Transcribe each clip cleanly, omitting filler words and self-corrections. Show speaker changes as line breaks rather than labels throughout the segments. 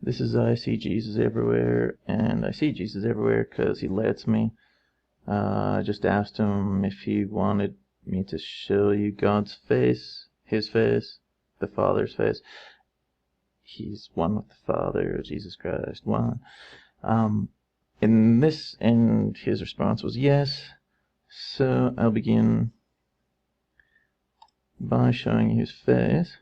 This is I see Jesus everywhere, and I see Jesus everywhere because he lets me. I just asked him if he wanted me to show you God's face, his face, the Father's face. He's one with the Father, Jesus Christ, one. And his response was yes. So I'll begin by showing you his face.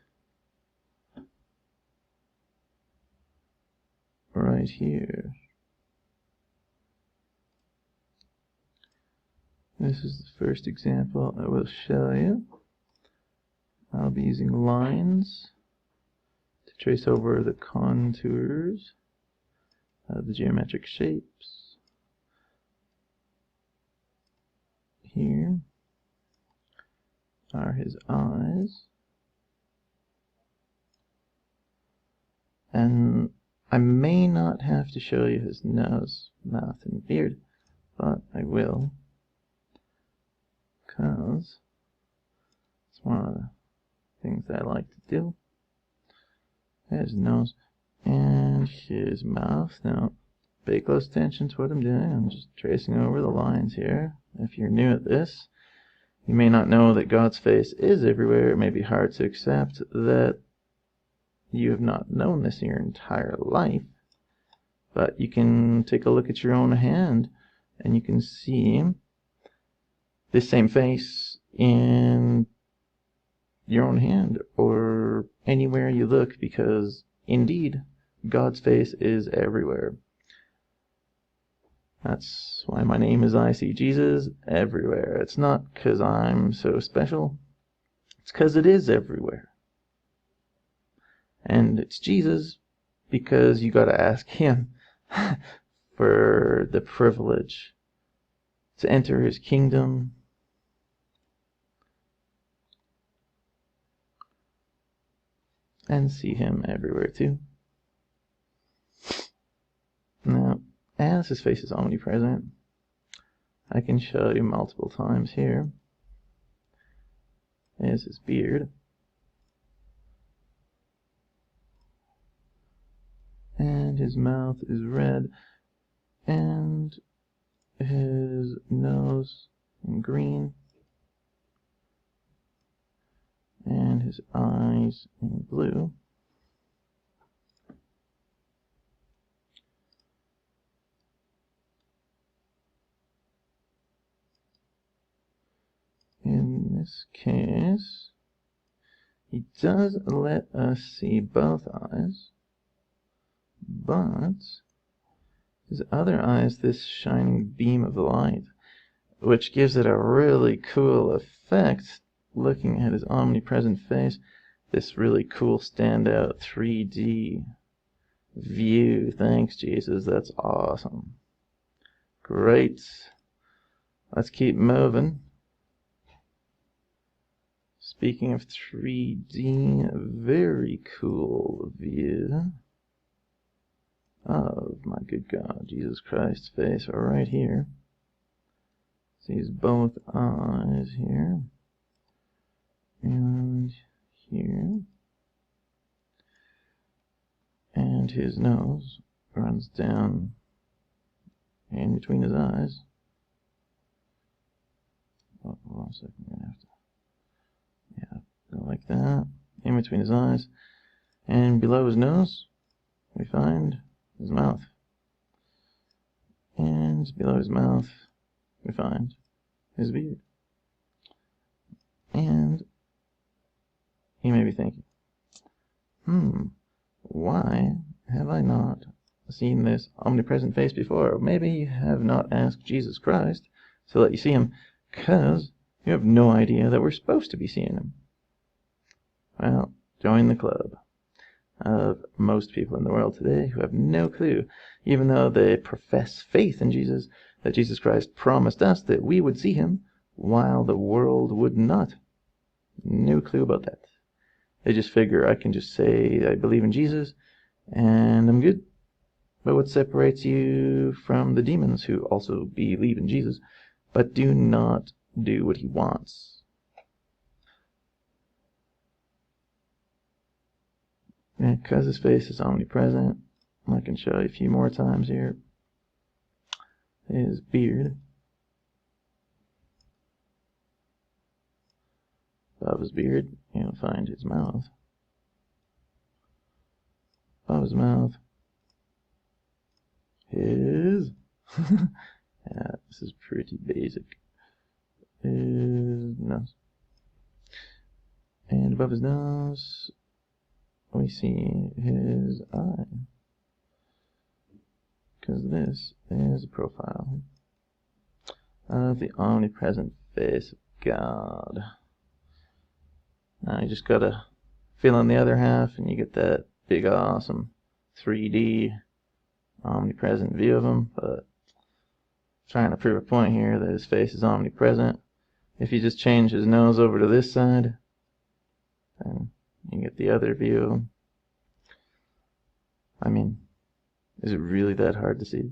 Right here. This is the first example I will show you. I'll be using lines to trace over the contours of the geometric shapes. Here are his eyes. And I may not have to show you his nose, mouth, and beard, but I will, because it's one of the things that I like to do. There's his nose and his mouth. Now, pay close attention to what I'm doing. I'm just tracing over the lines here. If you're new at this, you may not know that God's face is everywhere. It may be hard to accept that you have not known this in your entire life, but you can take a look at your own hand and you can see this same face in your own hand or anywhere you look, because indeed God's face is everywhere. That's why my name is I See Jesus Everywhere. It's not because I'm so special, it's because it is everywhere. And it's Jesus because you got to ask him for the privilege to enter his kingdom and see him everywhere too. Now, as his face is omnipresent, I can show you multiple times here. There's his beard. And his mouth is red, and his nose in green, and his eyes in blue. In this case, he does let us see both eyes, but his other eye is this shining beam of light, which gives it a really cool effect. Looking at his omnipresent face, this really cool standout 3D view. Thanks, Jesus, that's awesome. Great. Let's keep moving. Speaking of 3D, a very cool view of my good God, Jesus Christ's face right here. Sees both eyes here and here, and his nose runs down in between his eyes. Oh, hold on a second, I'm gonna have to, go like that, in between his eyes, and below his nose we find his mouth, and below his mouth we find his beard. And you may be thinking, why have I not seen this omnipresent face before? Maybe you have not asked Jesus Christ to let you see him because you have no idea that we're supposed to be seeing him. Well, join the club of most people in the world today who have no clue, even though they profess faith in Jesus, that Jesus Christ promised us that we would see him while the world would not. No clue about that. They just figure I can just say I believe in Jesus and I'm good. But what separates you from the demons who also believe in Jesus but do not do what he wants? Because his face is omnipresent, I can show you a few more times here. His beard. Above his beard, you'll find his mouth. Above his mouth, his... yeah, this is pretty basic. His nose. And above his nose, we see his eye. Because this is a profile of the omnipresent face of God. Now you just gotta fill in the other half and you get that big awesome 3D omnipresent view of him. But trying to prove a point here that his face is omnipresent. If you just change his nose over to this side, then you get the other view of him. I mean, is it really that hard to see?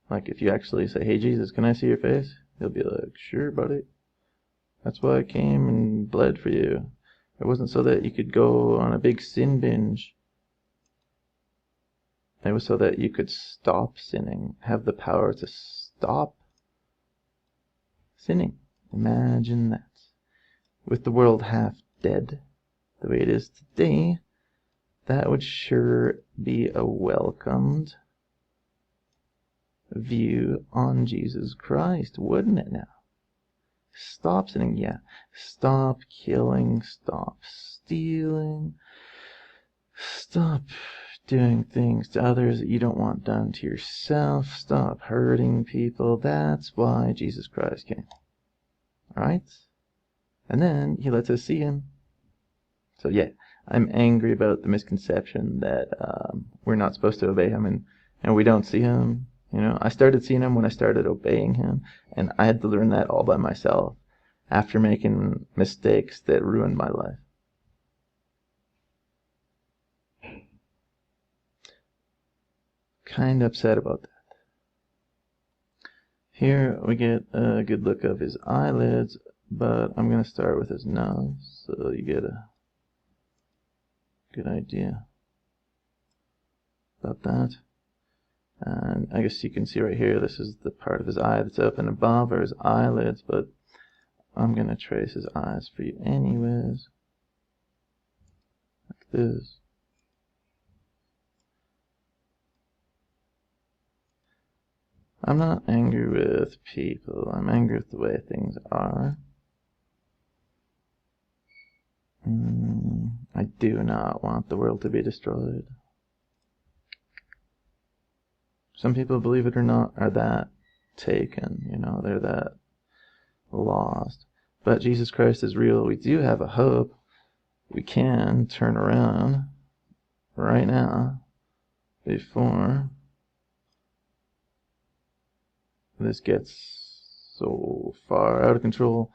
Like if you actually say, "Hey Jesus, can I see your face?" He'll be like, "Sure, buddy. That's why I came and bled for you. It wasn't so that you could go on a big sin binge. It was so that you could stop sinning, have the power to stop sinning." Imagine that. With the world half dead, the way it is today, that would sure be a welcomed view on Jesus Christ, wouldn't it now? Stop sinning, yeah. Stop killing, stop stealing, stop doing things to others that you don't want done to yourself, stop hurting people. That's why Jesus Christ came. Alright? And then he lets us see him. So yeah, I'm angry about the misconception that we're not supposed to obey him and we don't see him. You know, I started seeing him when I started obeying him, and I had to learn that all by myself after making mistakes that ruined my life. Kind of upset about that. Here we get a good look of his eyelids, but I'm going to start with his nose so you get a good idea about that. And I guess you can see right here, this is the part of his eye that's open above, or his eyelids, but I'm going to trace his eyes for you anyways. Like this. I'm not angry with people, I'm angry with the way things are. I do not want the world to be destroyed. Some people, believe it or not, are that taken, you know, they're that lost. But Jesus Christ is real. We do have a hope. We can turn around right now before this gets so far out of control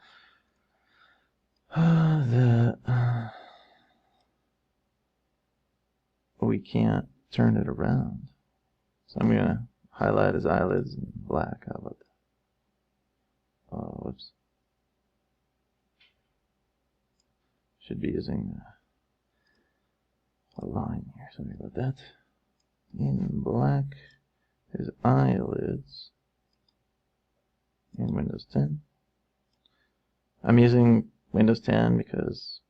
that we can't turn it around. So I'm going to highlight his eyelids in black. How about that? Oh, whoops. Should be using a line here. Sorry about that. In black, his eyelids in Windows 10. I'm using Windows 10 because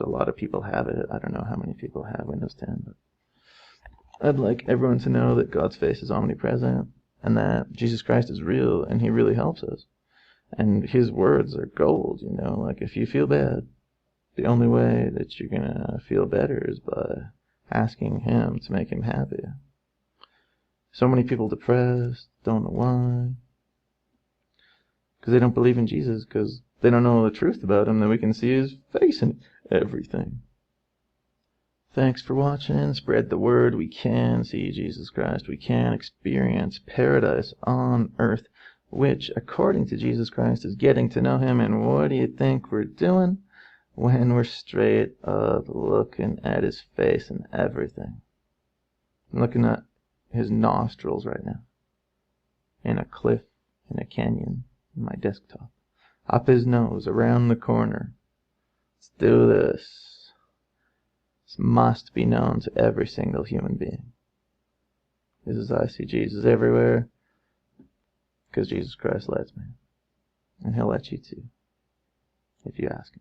a lot of people have it. I don't know how many people have Windows 10, but I'd like everyone to know that God's face is omnipresent and that Jesus Christ is real and he really helps us. And his words are gold, you know, like if you feel bad, the only way that you're gonna feel better is by asking him to make him happy. So many people depressed, don't know why. Because they don't believe in Jesus, because they don't know the truth about him, that we can see his face and everything. Thanks for watching. Spread the word. We can see Jesus Christ. We can experience paradise on earth, which, according to Jesus Christ, is getting to know him. And what do you think we're doing when we're straight up looking at his face and everything? I'm looking at his nostrils right now, in a cliff, in a canyon, in my desktop. Up his nose, around the corner. Let's do this. This must be known to every single human being. This is I see Jesus everywhere, because Jesus Christ lets me. And he'll let you too, if you ask him.